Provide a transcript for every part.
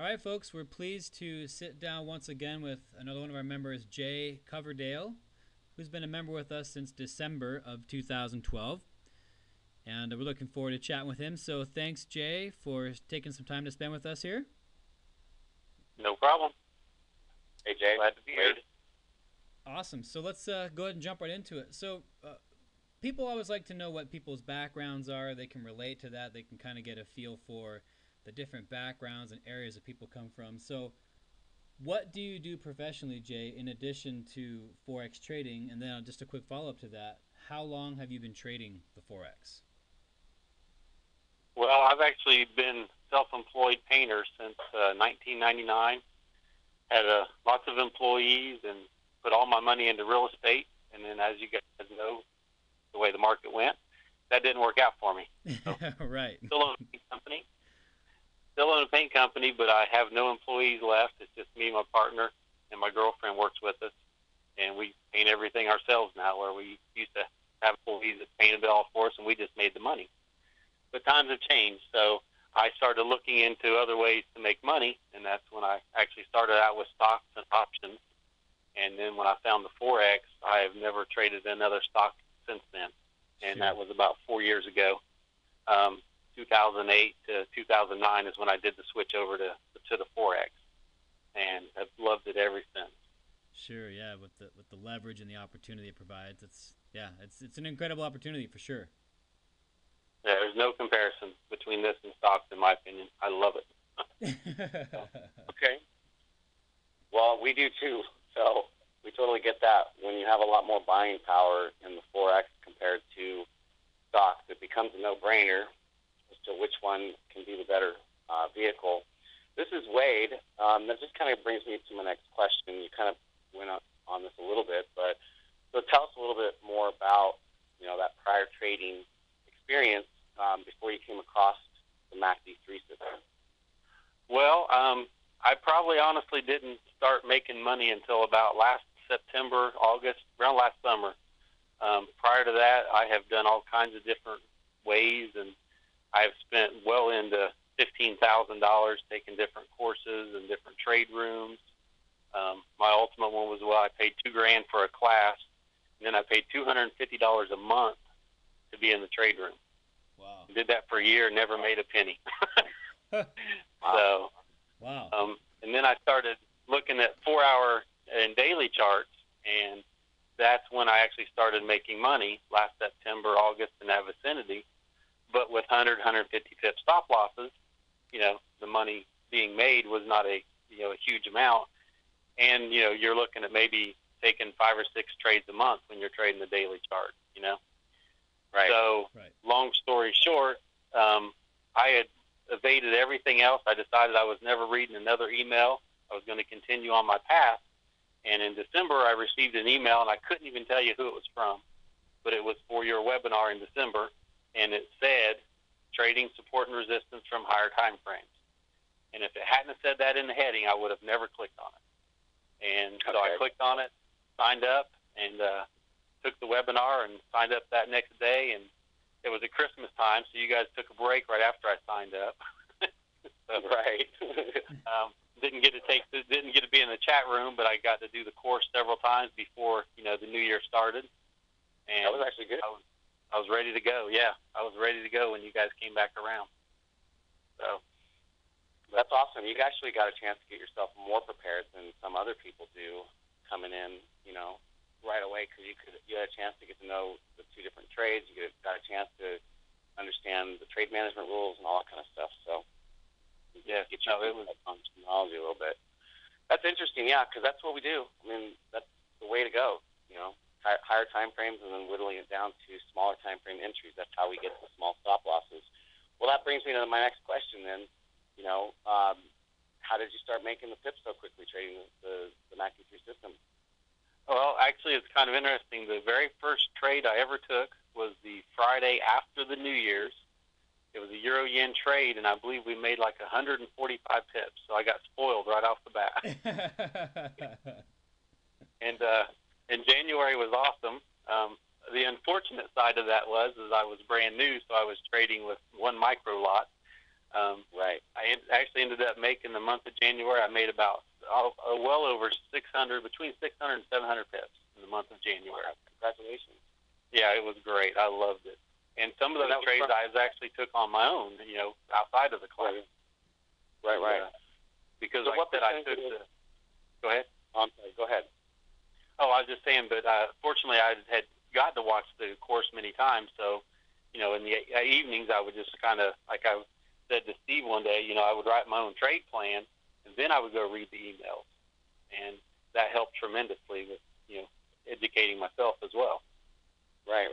All right, folks, we're pleased to sit down once again with another one of our members, Jay Coverdale, who's been a member with us since December of 2012. And we're looking forward to chatting with him. So thanks, Jay, for taking some time to spend with us here. No problem. Hey, Jay. Glad to be here. Awesome. So let's go ahead and jump right into it. So people always like to know what people's backgrounds are. They can relate to that. They can kind of get a feel for the different backgrounds and areas that people come from. So what do you do professionally, Jay, in addition to Forex trading? And then just a quick follow-up to that, how long have you been trading the Forex? Well, I've actually been self-employed painter since 1999. Had lots of employees and put all my money into real estate. And then, as you guys know, the way the market went, that didn't work out for me. So, right. Still own a paint company. But I have no employees left. It's just me, my partner, and my girlfriend works with us. And we paint everything ourselves now, where we used to have employees that painted it all for us, and we just made the money. But times have changed, so I started looking into other ways to make money, and that's when I actually started out with stocks and options. And then when I found the Forex, I have never traded another stock since then. And that was about 4 years ago. 2008 to 2009 is when I did the switch over to the Forex, and have loved it ever since. Sure, yeah, with the leverage and the opportunity it provides, it's an incredible opportunity for sure. Yeah, there's no comparison between this and stocks, in my opinion. I love it. Okay. Well, we do too. So we totally get that. When you have a lot more buying power in the Forex compared to stocks, it becomes a no-brainer as to which one can be the better vehicle. This is Wade. That just kind of brings me to my next question. You kind of went on this a little bit, but so tell us a little bit more about that prior trading experience before you came across the MACD 3 system. Well, I probably honestly didn't start making money until about last September, August, around last summer. Prior to that, I have done all kinds of different ways, and I've spent well into $15,000 taking different courses and different trade rooms. My ultimate one was, I paid $2,000 for a class, and then I paid $250 a month to be in the trade room. Wow. Did that for a year, never made a penny. So, and then I started looking at 4-hour and daily charts, and that's when I actually started making money last September, August, in that vicinity. But with 100, 150 pip stop losses, the money being made was not a huge amount. And, you're looking at maybe taking 5 or 6 trades a month when you're trading the daily chart, Right. So, long story short, I had evaded everything else. I decided I was never reading another email. I was going to continue on my path. And in December, I received an email, and I couldn't even tell you who it was from, but it was for your webinar in December, and it said, trading support and resistance from higher time frames. And if it hadn't said that in the heading, I would have never clicked on it. And so I clicked on it, signed up, and took the webinar and signed up that next day. And it was at Christmas time, so you guys took a break right after I signed up. Right. Didn't get to be in the chat room, but I got to do the course several times before the new year started. And that was actually good. I was ready to go. Yeah, I was ready to go when you guys came back around. So that's awesome. You actually got a chance to get yourself more prepared than some other people do coming in, right away, because you had a chance to get to know the 2 different trades. You got a chance to understand the trade management rules and all that kind of stuff. So yeah, it was technology a little bit. That's interesting, yeah, because that's what we do. I mean, that's the way to go. Higher time frames and then whittling it down to smaller time frame entries. That's how we get to the small stop losses. Well, that brings me to my next question then. How did you start making the pips so quickly trading the MACD 3 system? Well, actually, it's kind of interesting. The very first trade I ever took was the Friday after the New Year's. It was a Euro-Yen trade, and I believe we made like 145 pips. So I got spoiled right off the bat. And January was awesome. The unfortunate side of that was I was brand new, so I was trading with one micro lot. Right. Actually ended up making the month of January. I made about well over 600, between 600 and 700 pips in the month of January. Wow. Congratulations. Yeah, it was great. I loved it. And some of those trades I actually took on my own, outside of the class. Right. Because so like what I said, I took the... Go ahead. I'm sorry. Go ahead. Oh, I was just saying, but fortunately I had gotten to watch the course many times, so, in the evenings I would just kind of, like I said to Steve one day, I would write my own trade plan, and then I would go read the emails. And that helped tremendously with, educating myself as well. Right.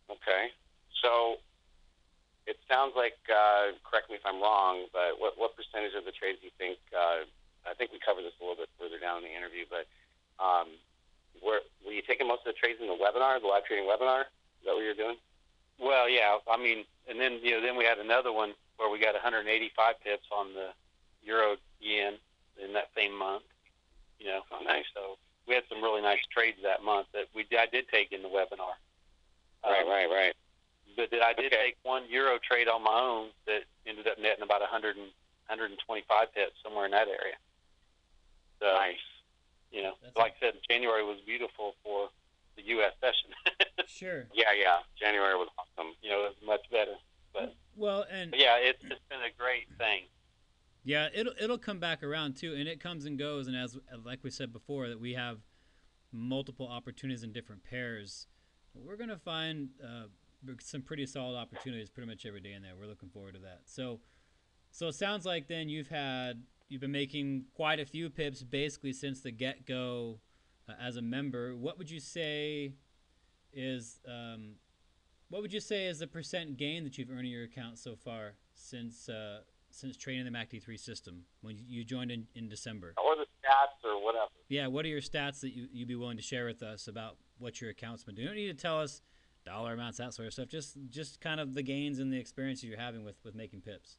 Okay. So it sounds like, correct me if I'm wrong, but what percentage of the trades do you think, I think we covered this a little bit further down in the interview, but were you taking most of the trades in the webinar, the live trading webinar? Is that what you're doing? Well, yeah. I mean, and then, then we had another one where we got 185 pips on the euro yen in that same month. Oh, nice. So we had some really nice trades that month that I did take in the webinar. Right. But I did take one euro trade on my own that ended up netting about 125 pips, somewhere in that area. So, nice. Like I said, January was beautiful for the U.S. session. Sure. Yeah. January was awesome. It was much better. But yeah, it's just been a great thing. Yeah, it'll come back around too, and it comes and goes. And like we said before, that we have multiple opportunities in different pairs. We're gonna find some pretty solid opportunities pretty much every day in there. We're looking forward to that. So it sounds like then you've been making quite a few pips basically since the get-go as a member. What would you say is the percent gain that you've earned in your account so far since trading the MACD3 system when you joined in December? Or the stats or whatever. Yeah, what are your stats that you'd be willing to share with us about what your account's been doing? You don't need to tell us dollar amounts, that sort of stuff. Just kind of the gains and the experiences you're having with making pips.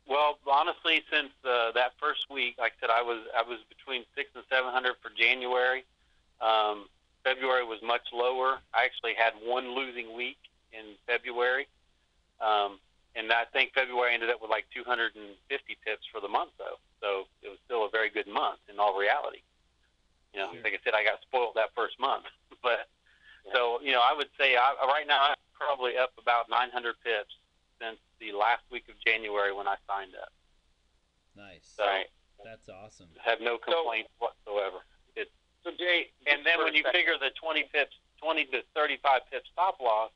Well, honestly, since that first week, like I said, I was between 600 and 700 for January. February was much lower. I actually had one losing week in February, and I think February ended up with like 250 pips for the month, though. So it was still a very good month in all reality. Sure. Like I said, I got spoiled that first month, but so I would say right now I'm probably up about 900 pips since the last week of January when I signed up. Nice. So that's awesome. Have no complaints whatsoever. So Jay, and then when you figure the 20 to 35 pips stop loss,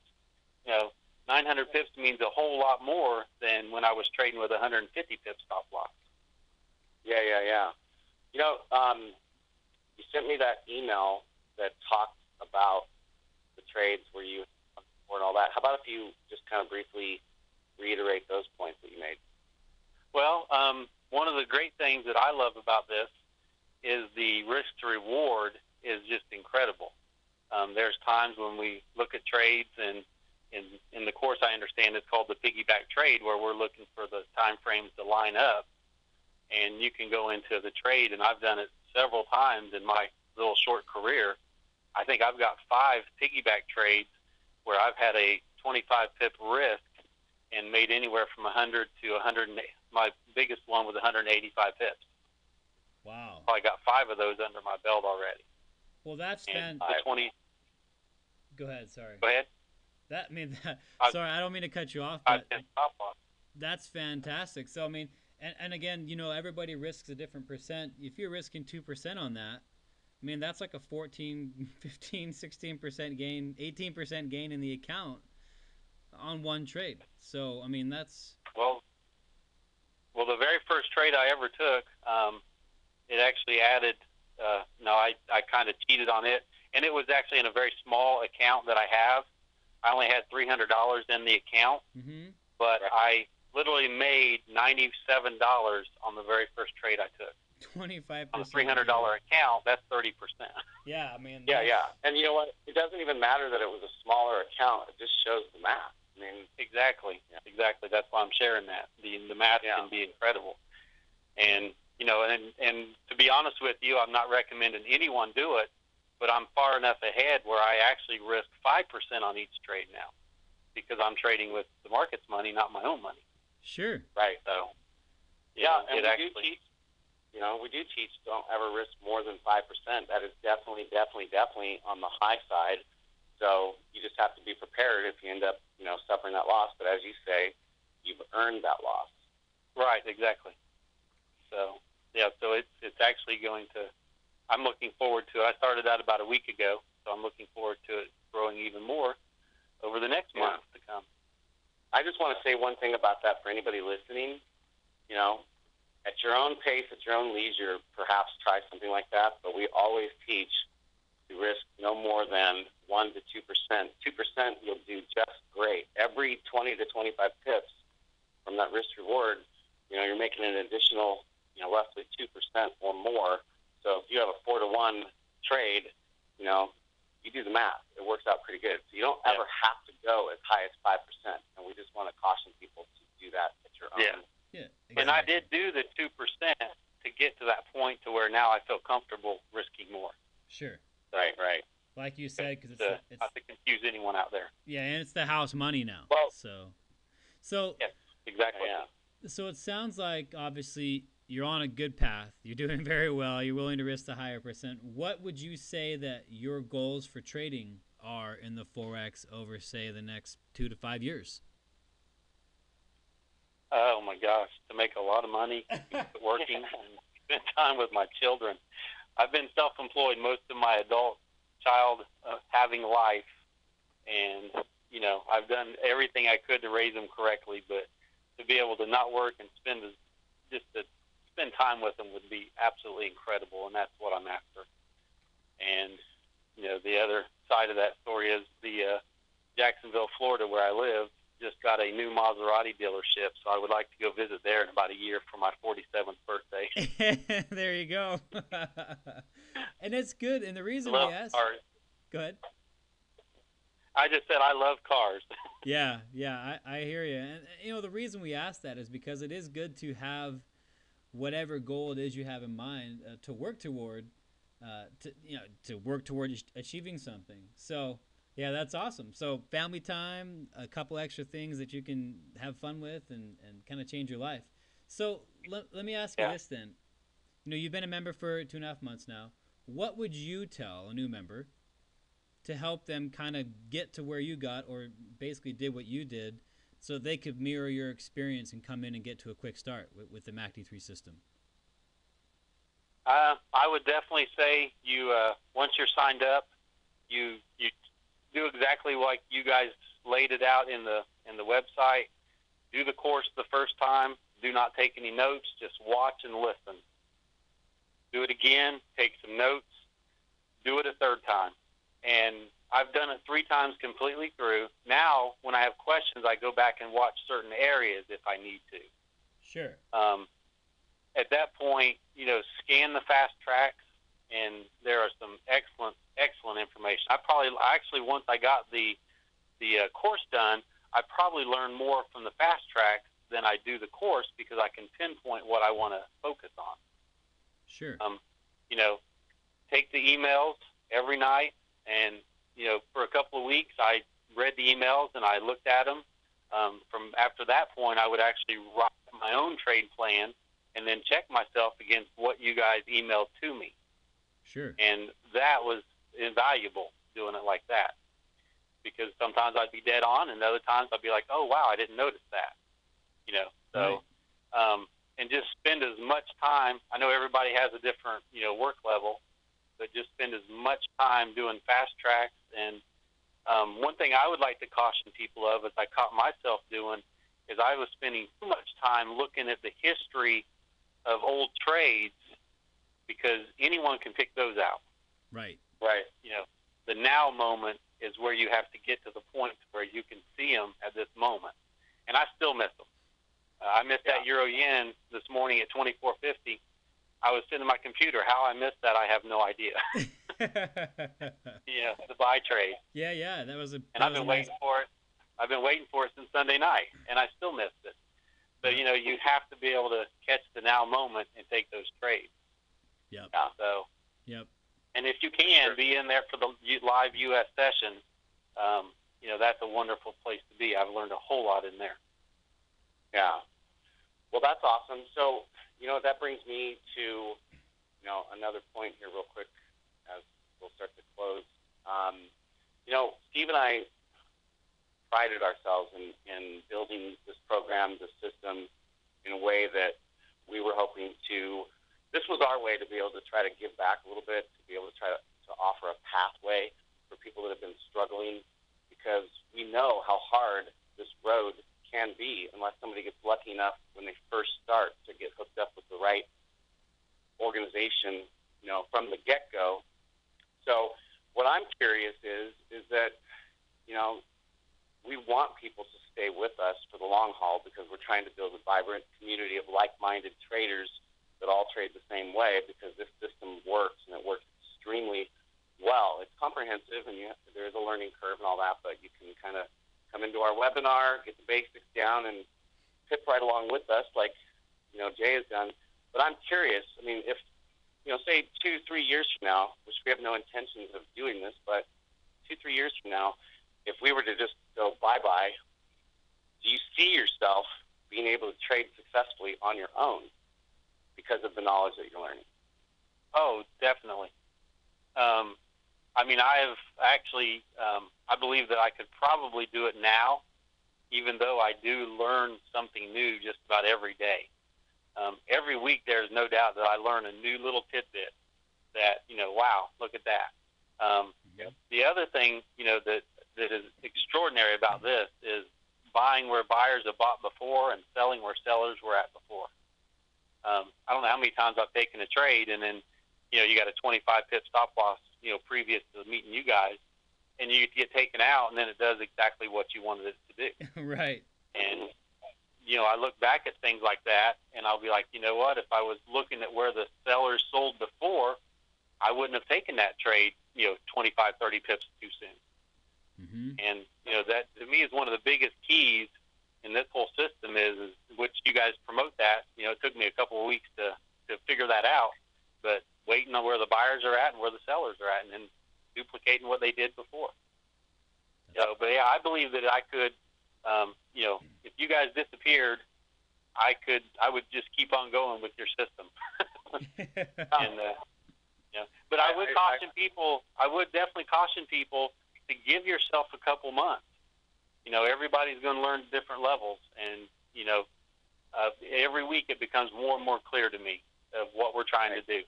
900 pips means a whole lot more than when I was trading with 150 pips stop loss. Yeah. You sent me that email that talked about the trades where you and all that. How about if you just kind of briefly reiterate those points that you made? Well, one of the great things that I love about this is the risk to reward is just incredible. There's times when we look at trades, and in the course I understand it's called the piggyback trade, where we're looking for the time frames to line up, and you can go into the trade, and I've done it several times in my little short career. I think I've got 5 piggyback trades where I've had a 25 pip risk and made anywhere from 100 to 100. My biggest one was 185 pips. Wow. I got 5 of those under my belt already. Well, that's fantastic. Go ahead. Sorry. Go ahead. Sorry, I don't mean to cut you off, but that's fantastic. So, I mean, and again, everybody risks a different percent. If you're risking 2% on that, I mean, that's like a 14, 15, 16% gain, 18% gain in the account on one trade. So, I mean, that's... Well, the very first trade I ever took, it actually added, I kind of cheated on it, and it was actually in a very small account that I have. I only had $300 in the account, but I literally made $97 on the very first trade I took. 25%. On a $300 account, that's 30%. Yeah, I mean... Yeah. And you know what? It doesn't even matter that it was a smaller account. It just shows the math. I mean... Exactly. That's why I'm sharing that. The math can be incredible. And, and to be honest with you, I'm not recommending anyone do it, but I'm far enough ahead where I actually risk 5% on each trade now. because I'm trading with the market's money, not my own money. Sure. Right. So, Yeah, and it we actually, do teach. We do teach don't ever risk more than 5%. That is definitely on the high side. So you just have to be prepared if you end up, suffering that loss. But as you say, you've earned that loss. right, exactly. So, yeah, so it's actually going to, I'm looking forward to it. I started that about a week ago, so I'm looking forward to it growing even more over the next month to come. I just want to say one thing about that for anybody listening. At your own pace, at your own leisure, perhaps try something like that. But we always teach to risk no more than 1% to 2%. 2%, you'll do just great. Every 20 to 25 pips from that risk reward, you're making an additional, roughly 2% or more. So if you have a 4-to-1 trade, you do the math. It works out pretty good. So you don't ever have to go as high as 5%. And we just want to caution people to do that at your own. Yeah. Yeah. Exactly. And I did do the 2% to get to that point to where now I feel comfortable risking more. Sure. Right. Like you said, because it's not to confuse anyone out there. yeah, and it's the house money now. Well, so yes, exactly. Yeah. So it sounds like obviously you're on a good path. You're doing very well. You're willing to risk the higher percent. What would you say that your goals for trading are in the Forex over, say, the next 2 to 5 years? Oh my gosh, to make a lot of money, keep working, and spend time with my children. I've been self-employed most of my adult child having life, and I've done everything I could to raise them correctly. But to be able to not work and spend time with them would be absolutely incredible, and that's what I'm after. And the other side of that story is the Jacksonville, Florida, where I live, just got a new Maserati dealership, so I would like to go visit there in about a year for my 47th birthday. There you go. And it's good. And the reason we asked... Cars. Go ahead. I just said I love cars. Yeah, I hear you. And, the reason we ask that is because it is good to have whatever goal it is you have in mind to work toward, to work toward achieving something. So... yeah, that's awesome. So family time, a couple extra things that you can have fun with and kind of change your life. So let me ask you this then. You've been a member for 2.5 months now. What would you tell a new member to help them kind of get to where you got, or basically did what you did, so they could mirror your experience and come in and get to a quick start with the MACD 3 system? I would definitely say once you're signed up, you do exactly like you guys laid it out in the website. Do the course the first time. Do not take any notes. Just watch and listen. Do it again. Take some notes. Do it a third time. And I've done it 3 times completely through. Now, when I have questions, I go back and watch certain areas if I need to. Sure. At that point, scan the fast tracks, and there are some excellent information. Once I got the course done, I probably learned more from the fast tracks than I do the course, because I can pinpoint what I want to focus on. Sure. Take the emails every night, and for a couple of weeks I read the emails and I looked at them. From after that point, I would actually write my own trade plan and then check myself against what you guys emailed to me. Sure. And that was invaluable, doing it like that, because sometimes I'd be dead on, and other times I'd be like, oh wow, I didn't notice that. So right. And just spend as much time. I know everybody has a different work level, but just spend as much time doing fast tracks. And one thing I would like to caution people of, as I caught myself doing, is I was spending too much time looking at the history of old trades, because anyone can pick those out. Right. The now moment is where you have to get to the point where you can see them at this moment. And I still miss them. I missed that Euro Yen this morning at 24.50. I was sitting at my computer. How I missed that, I have no idea. The buy trade. Yeah, that was a. And I've been waiting for it. I've been waiting for it since Sunday night, and I still missed it. So you have to be able to catch the now moment and take those trades. Yep. Yep. And if you can be in there for the live U.S. session, that's a wonderful place to be. I've learned a whole lot in there. Yeah. Well, that's awesome. So, that brings me to, another point here real quick as we'll start to close. Steve and I prided ourselves in building this program, this system, in a way that we were hoping to, this was our way to be able to try to give back a little bit, to be able to try to offer a pathway for people that have been struggling, because we know how hard this road can be unless somebody gets lucky enough when they first start to get hooked up with the right organization, from the get-go. So what I'm curious is that, we want people to stay with us for the long haul because we're trying to build a vibrant community of like-minded traders that all trade the same way, because this system works, and it works extremely well. It's comprehensive, and there is a learning curve and all that, but you can kind of come into our webinar, get the basics down, and tip right along with us like, Jay has done. But I'm curious, if, say 2-3 years from now, which we have no intentions of doing this, but 2-3 years from now, if we were to just go bye-bye, do you see yourself being able to trade successfully on your own because of the knowledge that you're learning? Oh, definitely. I have actually, I believe that I could probably do it now, even though I do learn something new just about every day. Every week there's no doubt that I learn a new little tidbit that, wow, look at that. The other thing, that is extraordinary about this is buying where buyers have bought before and selling where sellers were at before. I don't know how many times I've taken a trade, and then, you got a 25 pip stop loss, previous to meeting you guys, and you get taken out, and then it does exactly what you wanted it to do. Right. And, I look back at things like that, and I'll be like, you know what, if I was looking at where the sellers sold before, I wouldn't have taken that trade, 25, 30 pips too soon. Mm-hmm. And, that to me is one of the biggest keys in this whole system is which you guys promote that. It took me a couple of weeks to figure that out, but waiting on where the buyers are at and where the sellers are at, and then duplicating what they did before. But yeah, I believe that I could, if you guys disappeared, I would just keep on going with your system. And, but I would caution people, I would definitely caution people to give yourself a couple months. Everybody's going to learn different levels, and, every week it becomes more and more clear to me of what we're trying to do.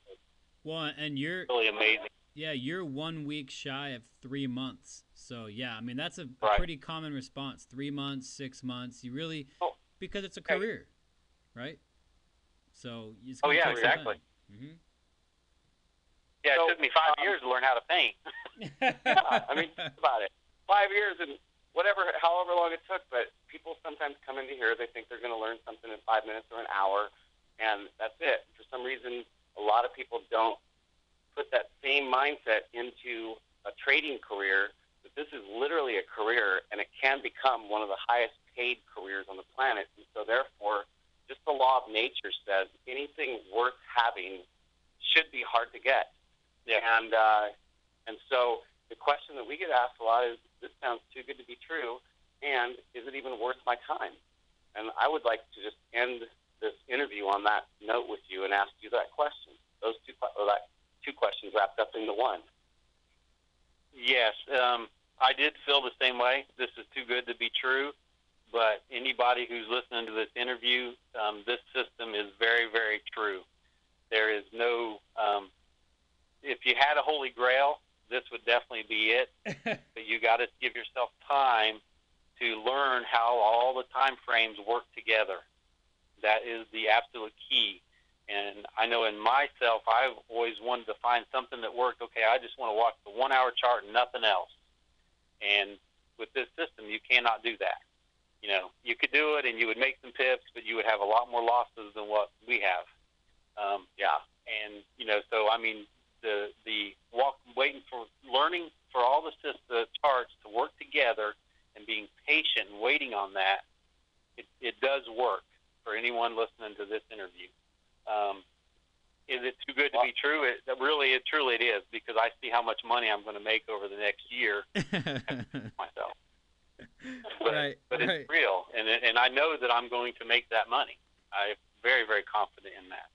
Well, and you're really amazing. Yeah, you're 1 week shy of 3 months. So yeah, that's a pretty common response. 3 months, 6 months. You really, because it's a career, right? So it's going to take some time. Mm-hmm. Yeah, it took me 5 years to learn how to paint. Yeah, think about it. 5 years and however long it took, but people sometimes come into here, they think they're going to learn something in 5 minutes or an hour, and that's it. For some reason, a lot of people don't put that same mindset into a trading career, that this is literally a career, and it can become one of the highest paid careers on the planet. And so therefore, just the law of nature says anything worth having should be hard to get. Yeah. And so the question that we get asked a lot is, this sounds too good to be true, and is it even worth my time? And I would like to just end this interview on that note with you and ask you that question. Those two questions wrapped up into one. Yes, I did feel the same way. This is too good to be true. But anybody who's listening to this interview, this system is very, very true. There is no, if you had a holy grail, this would definitely be it. But you got to give yourself time to learn how all the time frames work together. That is the absolute key. And I know in myself, I've always wanted to find something that worked. Okay, I just want to watch the 1 hour chart and nothing else. And with this system, you cannot do that. You could do it and you would make some pips, but you would have a lot more losses than what we have. And, so, waiting for learning for all the charts to work together and being patient and waiting on that, it does work for anyone listening to this interview. Is it too good to be true? Truly it is, because I see how much money I'm going to make over the next year myself. but it's real, and I know that I'm going to make that money. I'm very, very confident in that.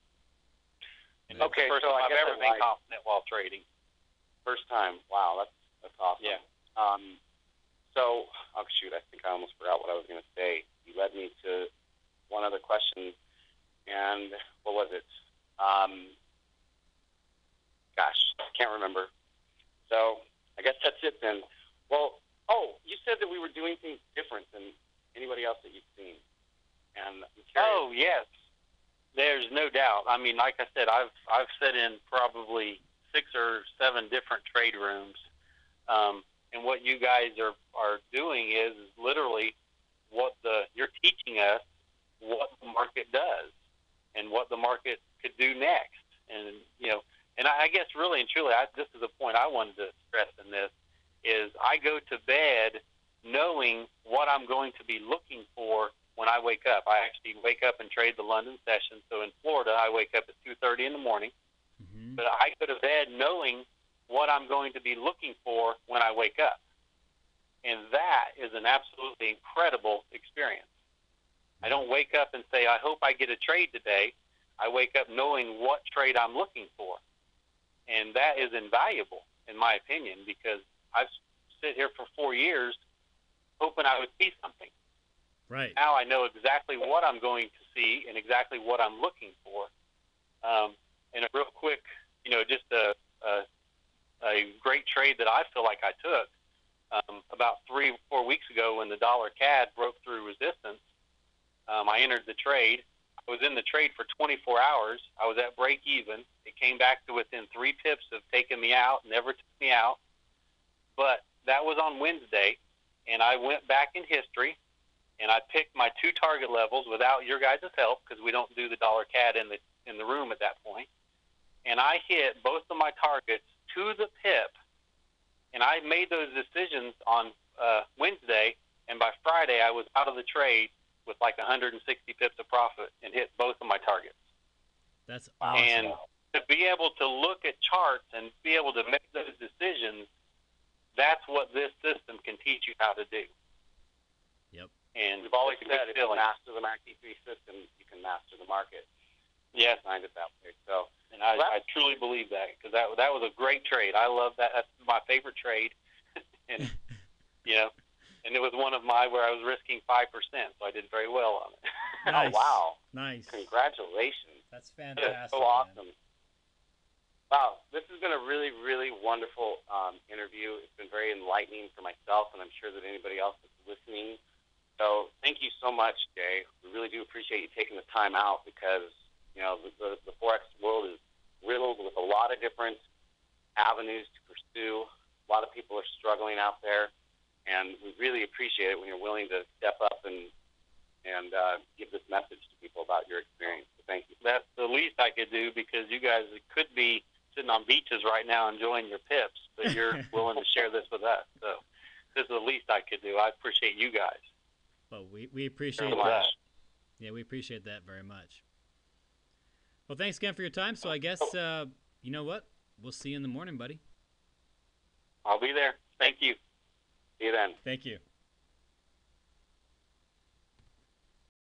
And okay, first time I've ever been confident while trading. First time. Wow, that's awesome. Yeah. So, oh shoot, I think I almost forgot what I was going to say. You led me to one other question, and what was it? Gosh, can't remember. So I guess that's it then. Well, you said that we were doing things different than anybody else that you've seen, and I'm curious. Oh yes, there's no doubt. I mean, like I said, I've sat in probably 6 or 7 different trade rooms, and what you guys are doing is literally you're teaching us what the market does and what the market could do next, and and I guess really and truly, this is a point I wanted to stress in this, is I go to bed knowing what I'm going to be looking for when I wake up. I actually wake up and trade the London session. So in Florida, I wake up at 2:30 in the morning. Mm-hmm. But I go to bed knowing what I'm going to be looking for when I wake up. And that is an absolutely incredible experience. I don't wake up and say, I hope I get a trade today. I wake up knowing what trade I'm looking for. And that is invaluable, in my opinion, because I've sit here for 4 years hoping I would see something. Right. Now I know exactly what I'm going to see and exactly what I'm looking for. And a real quick, just a great trade that I feel like I took about 3 or 4 weeks ago when the dollar CAD broke through resistance. I entered the trade. I was in the trade for 24 hours. I was at break even. It came back to within 3 pips of taking me out, never took me out. But that was on Wednesday, and I went back in history, and I picked my 2 target levels without your guys' help because we don't do the dollar CAD in the room at that point. And I hit both of my targets to the pip, and I made those decisions on Wednesday, and by Friday I was out of the trade with like 160 pips of profit and hit both of my targets. That's awesome. And to be able to look at charts and be able to make those decisions, that's what this system can teach you how to do. Yep. And we've always said if you master the MACD system, you can master the market. Yes, I find it that way. So, and I truly believe that because that was a great trade. I love that. That's my favorite trade, and and it was one of my where I was risking 5%, so I did very well on it. Nice. Oh wow! Nice. Congratulations. That's fantastic. So awesome. Man. Wow, this has been a really, really wonderful interview. It's been very enlightening for myself, and I'm sure that anybody else that's listening. So thank you so much, Jay. We really do appreciate you taking the time out because the Forex world is riddled with a lot of different avenues to pursue. A lot of people are struggling out there, and we really appreciate it when you're willing to step up and give this message to people about your experience. So thank you. That's the least I could do because you guys could be sitting on beaches right now enjoying your pips, but you're willing to share this with us. So this is the least I could do. I appreciate you guys. Well, we appreciate that. Yeah, we appreciate that very much. Well, thanks again for your time. So I guess, you know what? We'll see you in the morning, buddy. I'll be there. Thank you. See you then. Thank you.